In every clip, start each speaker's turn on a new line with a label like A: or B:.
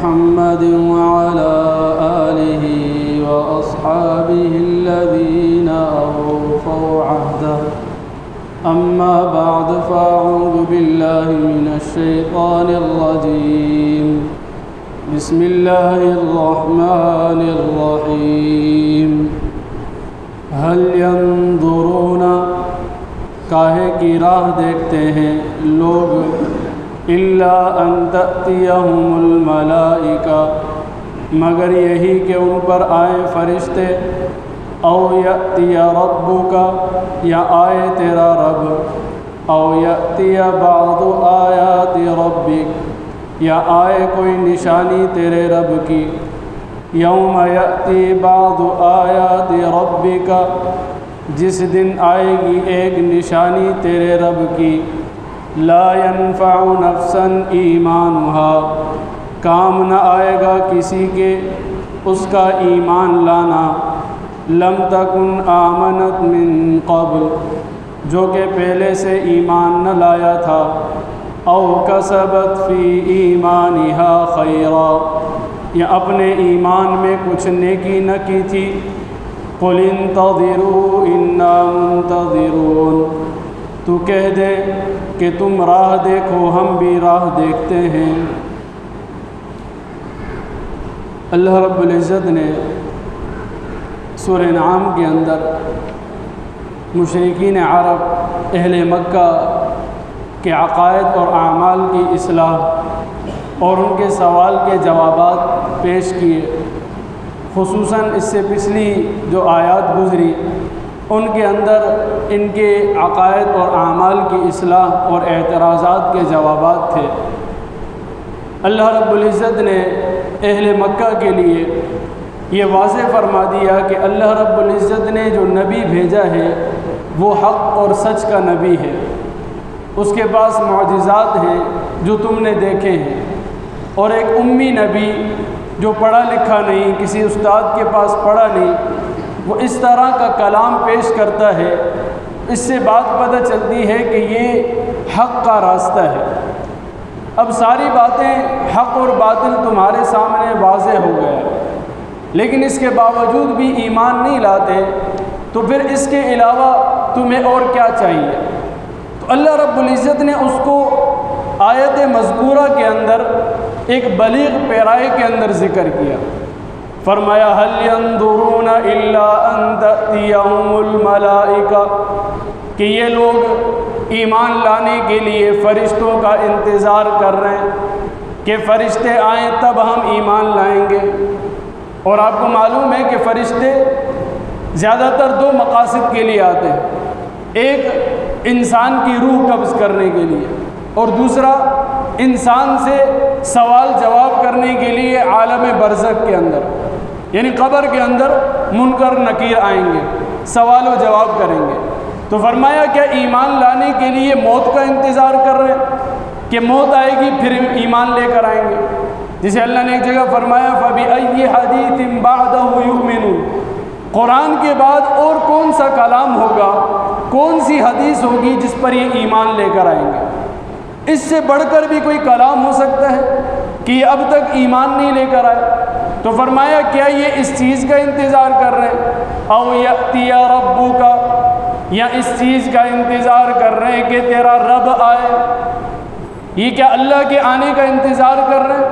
A: محمد وعلى آله وأصحابه الذين أوفوا عهده أما بعد فأعوذ بالله من الشيطان الرجيم بسم الله الرحمن الرحيم هل ينظرون کاہے کی راہ دیکھتے ہیں لوگ الا ان تأتیہم الملائکہ مگر یہی کہ ان پر آئے فرشتے او یأتی ربک یا آئے تیرا رب او یأتی بعض آیات ربک یا آئے کوئی نشانی تیرے رب کی یوم یأتی بعض آیات ربک جس دن آئے گی ایک نشانی تیرے رب کی لا ينفع نفسا ایمانها کام نہ آئے گا کسی کے اس کا ایمان لانا لم تکن آمنت من قبل جو کہ پہلے سے ایمان نہ لایا تھا او کسبت فی ایمانها خیرا یا اپنے ایمان میں کچھ نیکی نہ کی تھی قل انتظروا انا منتظرون تو کہہ دے کہ تم راہ دیکھو ہم بھی راہ دیکھتے ہیں۔ اللہ رب العزت نے سورہ انعام کے اندر مشرکین عرب اہل مکہ کے عقائد اور اعمال کی اصلاح اور ان کے سوال کے جوابات پیش کیے، خصوصاً اس سے پچھلی جو آیات گزری ان کے اندر ان کے عقائد اور اعمال کی اصلاح اور اعتراضات کے جوابات تھے۔ اللہ رب العزت نے اہل مکہ کے لیے یہ واضح فرما دیا کہ اللہ رب العزت نے جو نبی بھیجا ہے وہ حق اور سچ کا نبی ہے، اس کے پاس معجزات ہیں جو تم نے دیکھے ہیں، اور ایک امی نبی جو پڑھا لکھا نہیں، کسی استاد کے پاس پڑھا نہیں، وہ اس طرح کا کلام پیش کرتا ہے، اس سے بات پتہ چلتی ہے کہ یہ حق کا راستہ ہے۔ اب ساری باتیں حق اور باطل تمہارے سامنے واضح ہو گیا، لیکن اس کے باوجود بھی ایمان نہیں لاتے، تو پھر اس کے علاوہ تمہیں اور کیا چاہیے؟ تو اللہ رب العزت نے اس کو آیت مذکورہ کے اندر ایک بلیغ پیرائے کے اندر ذکر کیا، فرمایا هل ينظرون الا ان تأتيهم الملائکہ کہ یہ لوگ ایمان لانے کے لیے فرشتوں کا انتظار کر رہے ہیں کہ فرشتے آئیں تب ہم ایمان لائیں گے۔ اور آپ کو معلوم ہے کہ فرشتے زیادہ تر دو مقاصد کے لیے آتے ہیں، ایک انسان کی روح قبض کرنے کے لیے، اور دوسرا انسان سے سوال جواب کرنے کے لیے عالم برزخ کے اندر، یعنی قبر کے اندر منکر نکیر آئیں گے، سوال و جواب کریں گے۔ تو فرمایا کیا ایمان لانے کے لیے موت کا انتظار کر رہے ہیں کہ موت آئے گی پھر ایمان لے کر آئیں گے؟ جسے اللہ نے ایک جگہ فرمایا فَبِأَيِّ حَدِيثٍ بَعْدَهُ يُؤْمِنُونَ قرآن کے بعد اور کون سا کلام ہوگا، کون سی حدیث ہوگی جس پر یہ ایمان لے کر آئیں گے؟ اس سے بڑھ کر بھی کوئی کلام ہو سکتا ہے کہ یہ اب تک ایمان نہیں لے کر آئے؟ تو فرمایا کیا یہ اس چیز کا انتظار کر رہے ہیں او یأتی ربک، یا اس چیز کا انتظار کر رہے ہیں کہ تیرا رب آئے؟ یہ کیا اللہ کے آنے کا انتظار کر رہے ہیں؟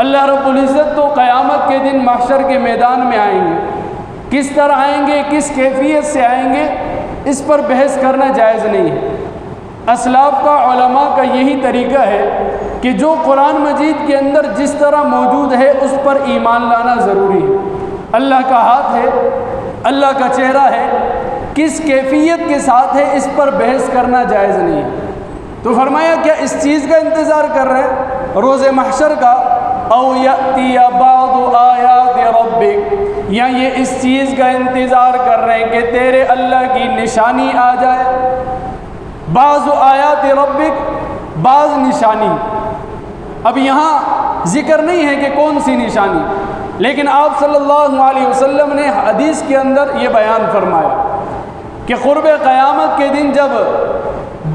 A: اللہ رب العزت تو قیامت کے دن محشر کے میدان میں آئیں گے، کس طرح آئیں گے، کس کیفیت سے آئیں گے، اس پر بحث کرنا جائز نہیں ہے۔ اسلاف کا علماء کا یہی طریقہ ہے کہ جو قرآن مجید کے اندر جس طرح موجود ہے اس پر ایمان لانا ضروری ہے۔ اللہ کا ہاتھ ہے، اللہ کا چہرہ ہے، کس کیفیت کے ساتھ ہے اس پر بحث کرنا جائز نہیں ہے۔ تو فرمایا کیا اس چیز کا انتظار کر رہے ہیں روز محشر کا او یأتی بعض آیات ربک، یا یہ اس چیز کا انتظار کر رہے ہیں کہ تیرے اللہ کی نشانی آ جائے؟ بعض آیات ربک، بعض نشانی، اب یہاں ذکر نہیں ہے کہ کون سی نشانی، لیکن آپ صلی اللہ علیہ وسلم نے حدیث کے اندر یہ بیان فرمایا کہ قرب قیامت کے دن جب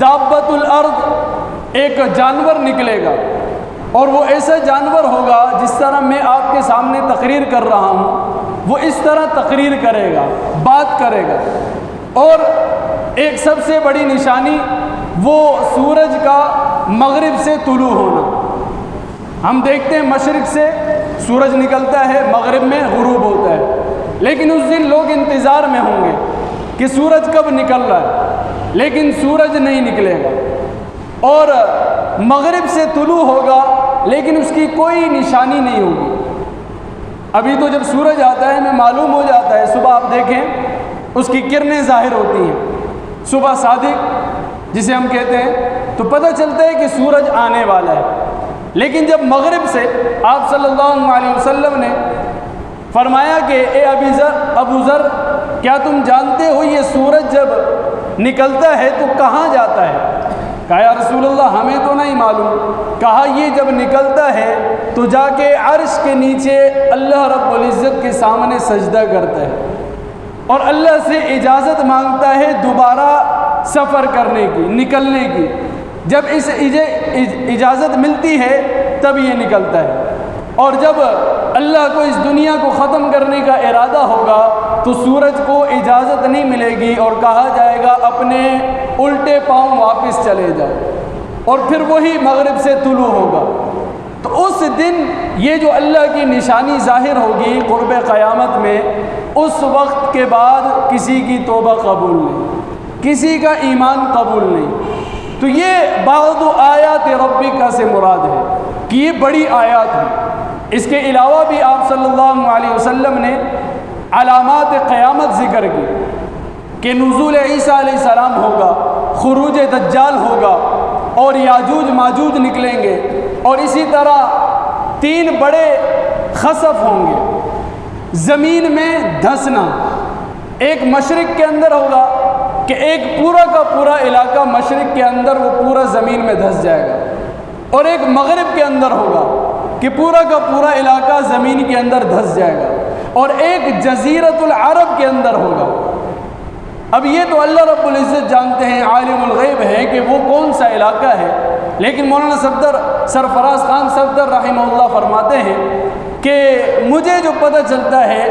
A: دابۃ الارض ایک جانور نکلے گا اور وہ ایسا جانور ہوگا جس طرح میں آپ کے سامنے تقریر کر رہا ہوں وہ اس طرح تقریر کرے گا، بات کرے گا۔ اور ایک سب سے بڑی نشانی وہ سورج کا مغرب سے طلوع ہونا۔ ہم دیکھتے ہیں مشرق سے سورج نکلتا ہے، مغرب میں غروب ہوتا ہے، لیکن اس دن لوگ انتظار میں ہوں گے کہ سورج کب نکل رہا ہے، لیکن سورج نہیں نکلے گا۔ اور مغرب سے طلوع ہوگا لیکن اس کی کوئی نشانی نہیں ہوگی۔ ابھی تو جب سورج آتا ہے ہمیں معلوم ہو جاتا ہے، صبح آپ دیکھیں اس کی کرنیں ظاہر ہوتی ہیں، صبح صادق جسے ہم کہتے ہیں، تو پتہ چلتا ہے کہ سورج آنے والا ہے۔ لیکن جب مغرب سے آپ صلی اللہ علیہ وسلم نے فرمایا کہ اے ابو ذر کیا تم جانتے ہو یہ سورج جب نکلتا ہے تو کہاں جاتا ہے؟ کہا یا رسول اللہ ہمیں تو نہیں معلوم۔ کہا یہ جب نکلتا ہے تو جا کے عرش کے نیچے اللہ رب العزت کے سامنے سجدہ کرتا ہے اور اللہ سے اجازت مانگتا ہے دوبارہ سفر کرنے کی، نکلنے کی۔ جب اس اجازت ملتی ہے تب یہ نکلتا ہے، اور جب اللہ کو اس دنیا کو ختم کرنے کا ارادہ ہوگا تو سورج کو اجازت نہیں ملے گی اور کہا جائے گا اپنے الٹے پاؤں واپس چلے جاؤ، اور پھر وہی مغرب سے طلوع ہوگا۔ تو اس دن یہ جو اللہ کی نشانی ظاہر ہوگی قرب قیامت میں، اس وقت کے بعد کسی کی توبہ قبول نہیں، کسی کا ایمان قبول نہیں۔ تو یہ بعض آیات ربک سے مراد ہے کہ یہ بڑی آیات ہیں۔ اس کے علاوہ بھی آپ صلی اللہ علیہ وسلم نے علامات قیامت ذکر کی کہ نزول عیسیٰ علیہ السلام ہوگا، خروج دجال ہوگا، اور یاجوج ماجوج نکلیں گے، اور اسی طرح 3 بڑے خسف ہوں گے۔ زمین میں دھنسنا، ایک مشرق کے اندر ہوگا کہ ایک پورا کا پورا علاقہ مشرق کے اندر وہ پورا زمین میں دھنس جائے گا، اور ایک مغرب کے اندر ہوگا کہ پورا کا پورا علاقہ زمین کے اندر دھنس جائے گا، اور ایک جزیرۃ العرب کے اندر ہوگا۔ اب یہ تو اللہ رب العزت جانتے ہیں، عالم الغیب ہے کہ وہ کون سا علاقہ ہے، لیکن مولانا سرفراز خان صفدر رحمہ اللہ فرماتے ہیں کہ مجھے جو پتہ چلتا ہے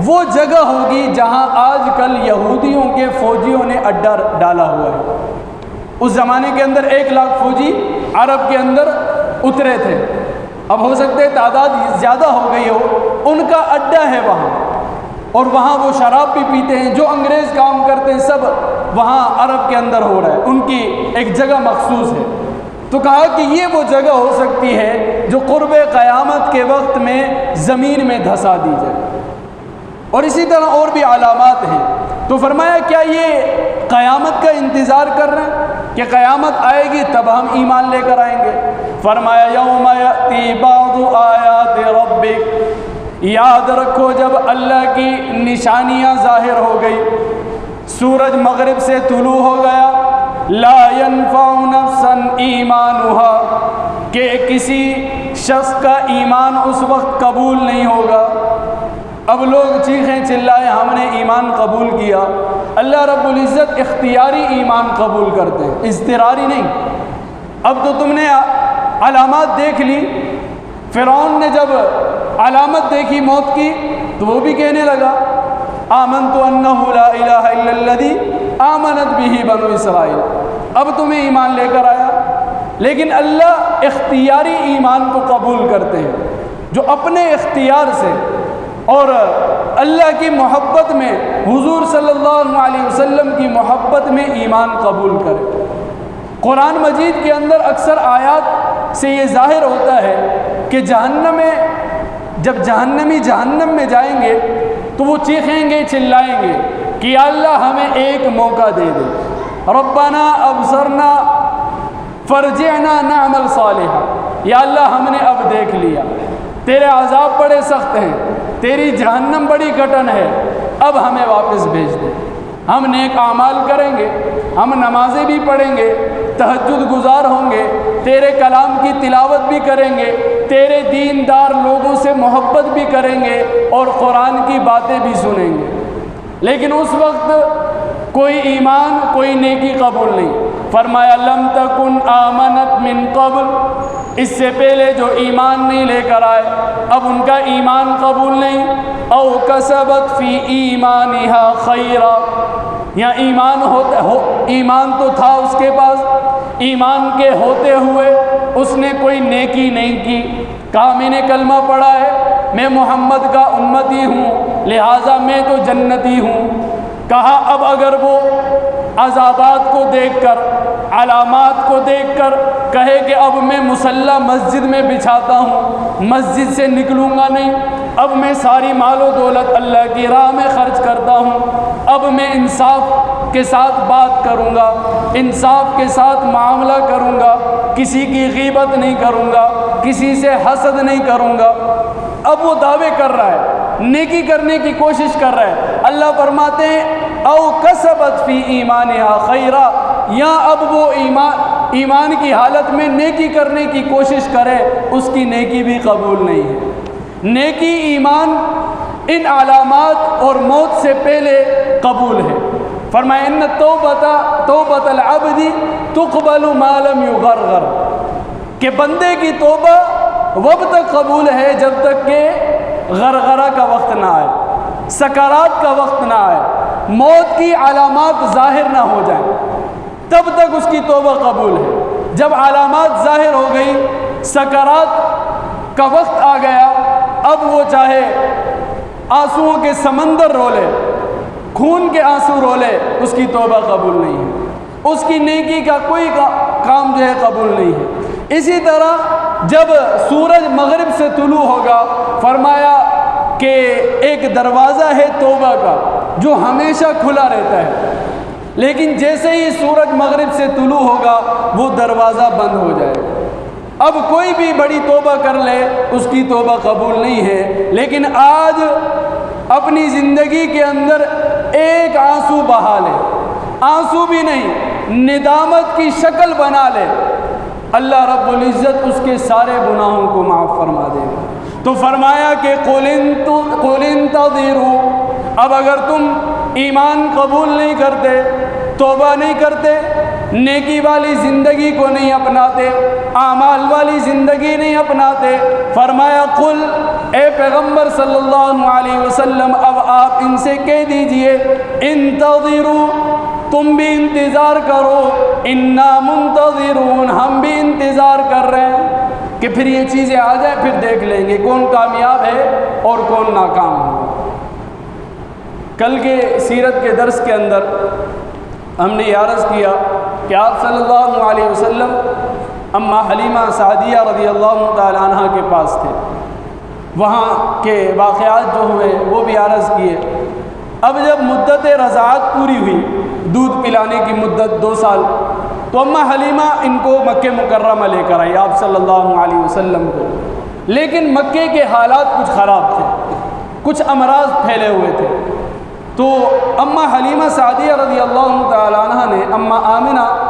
A: وہ جگہ ہوگی جہاں آج کل یہودیوں کے فوجیوں نے اڈا ڈالا ہوا ہے۔ اس زمانے کے اندر 1 لاکھ فوجی عرب کے اندر اترے تھے، اب ہو سکتے تعداد زیادہ ہو گئی ہو، ان کا اڈا ہے وہاں، اور وہاں وہ شراب بھی پیتے ہیں، جو انگریز کام کرتے ہیں سب وہاں عرب کے اندر ہو رہا ہے، ان کی ایک جگہ مخصوص ہے۔ تو کہا کہ یہ وہ جگہ ہو سکتی ہے جو قرب قیامت کے وقت میں زمین میں دھسا دی جائے، اور اسی طرح اور بھی علامات ہیں۔ تو فرمایا کیا یہ قیامت کا انتظار کر رہے ہیں کہ قیامت آئے گی تب ہم ایمان لے کر آئیں گے؟ فرمایا یوم یأتی بعض آیات ربک، یاد رکھو جب اللہ کی نشانیاں ظاہر ہو گئی، سورج مغرب سے طلوع ہو گیا، لا ينفع نفسا ایمانها، کہ کسی شخص کا ایمان اس وقت قبول نہیں ہوگا۔ اب لوگ چیخیں چلائیں ہم نے ایمان قبول کیا، اللہ رب العزت اختیاری ایمان قبول کرتے ہیں، اضطراری نہیں۔ اب تو تم نے علامات دیکھ لی، فرعون نے جب علامت دیکھی موت کی تو وہ بھی کہنے لگا آمنت انہ لا الہ الا الذی آمنت بہ بنو اسرائیل، اب تمہیں ایمان لے کر آیا۔ لیکن اللہ اختیاری ایمان کو قبول کرتے ہیں، جو اپنے اختیار سے اور اللہ کی محبت میں، حضور صلی اللہ علیہ وسلم کی محبت میں ایمان قبول کرے۔ قرآن مجید کے اندر اکثر آیات سے یہ ظاہر ہوتا ہے کہ جہنم میں جب جہنمی جہنم میں جائیں گے تو وہ چیخیں گے چلائیں گے کہ یا اللہ ہمیں ایک موقع دے دے، ربنا ابصرنا فرجعنا نعمل صالحا، یا اللہ ہم نے اب دیکھ لیا، تیرے عذاب بڑے سخت ہیں، تیری جہنم بڑی کٹن ہے، اب ہمیں واپس بھیج دے، ہم نیک اعمال کریں گے، ہم نمازیں بھی پڑھیں گے، تہجد گزار ہوں گے، تیرے کلام کی تلاوت بھی کریں گے، تیرے دیندار لوگوں سے محبت بھی کریں گے، اور قرآن کی باتیں بھی سنیں گے۔ لیکن اس وقت کوئی ایمان، کوئی نیکی قبول نہیں۔ فرمایا لم تکن آمنت من قبل، اس سے پہلے جو ایمان نہیں لے کر آئے اب ان کا ایمان قبول نہیں، او کسبت فی ایمانہا خیرا، یا ایمان تو تھا اس کے پاس، ایمان کے ہوتے ہوئے اس نے کوئی نیکی نہیں کی، کہا میں نے کلمہ پڑھا ہے، میں محمد کا امتی ہوں لہٰذا میں تو جنتی ہوں، کہا اب اگر وہ عذابات کو دیکھ کر، علامات کو دیکھ کر کہے کہ اب میں مصلی مسجد میں بچھاتا ہوں، مسجد سے نکلوں گا نہیں، اب میں ساری مال و دولت اللہ کی راہ میں خرچ کرتا ہوں، اب میں انصاف کے ساتھ بات کروں گا، انصاف کے ساتھ معاملہ کروں گا، کسی کی غیبت نہیں کروں گا، کسی سے حسد نہیں کروں گا، اب وہ دعوے کر رہا ہے، نیکی کرنے کی کوشش کر رہا ہے۔ اللہ فرماتے ہیں او کسبت فی ایمانہا خیرا، یا اب وہ ایمان کی حالت میں نیکی کرنے کی کوشش کرے، اس کی نیکی بھی قبول نہیں ہے۔ نیکی ایمان ان علامات اور موت سے پہلے قبول ہے۔ فرمایا ان توبۃ العبد تقبل ما لم یغرغر، کہ بندے کی توبہ وقت تک قبول ہے جب تک کہ غرغرہ کا وقت نہ آئے، سکرات کا وقت نہ آئے، موت کی علامات ظاہر نہ ہو جائیں، تب تک اس کی توبہ قبول ہے۔ جب علامات ظاہر ہو گئی، سکرات کا وقت آ گیا، اب وہ چاہے آنسوؤں کے سمندر رولے، خون کے آنسو رولے، اس کی توبہ قبول نہیں ہے، اس کی نیکی کا کوئی کام جو ہے قبول نہیں ہے۔ اسی طرح جب سورج مغرب سے طلوع ہوگا، فرمایا کہ ایک دروازہ ہے توبہ کا جو ہمیشہ کھلا رہتا ہے، لیکن جیسے ہی سورج مغرب سے طلوع ہوگا وہ دروازہ بند ہو جائے گا۔ اب کوئی بھی بڑی توبہ کر لے اس کی توبہ قبول نہیں ہے، لیکن آج اپنی زندگی کے اندر ایک آنسو بہا لے، آنسو بھی نہیں، ندامت کی شکل بنا لے، اللہ رب العزت اس کے سارے گناہوں کو معاف فرما دے گا۔ تو فرمایا کہ قُلِ انتظروا، اب اگر تم ایمان قبول نہیں کرتے، توبہ نہیں کرتے، نیکی والی زندگی کو نہیں اپناتے، اعمال والی زندگی نہیں اپناتے، فرمایا قل، اے پیغمبر صلی اللہ علیہ وسلم اب آپ ان سے کہہ دیجئے انتظروا، تم بھی انتظار کرو، انا منتظرون، ہم بھی انتظار کر رہے ہیں کہ پھر یہ چیزیں آ جائیں، پھر دیکھ لیں گے کون کامیاب ہے اور کون ناکام ہوگا۔ کل کے سیرت کے درس کے اندر ہم نے یہ عرض کیا کہ آپ صلی اللہ علیہ وسلم اماں حلیمہ سعدیہ رضی اللہ تعالی عنہ کے پاس تھے، وہاں کے واقعات جو ہوئے وہ بھی عرض کیے۔ اب جب مدت رضاعت پوری ہوئی، دودھ پلانے کی مدت 2 سال، تو اماں حلیمہ ان کو مکہ مکرمہ لے کر آئی آپ صلی اللہ علیہ وسلم کو، لیکن مکے کے حالات کچھ خراب تھے، کچھ امراض پھیلے ہوئے تھے، تو اماں حلیمہ سعدیہ رضی اللہ تعالی عنہ نے اماں آمنہ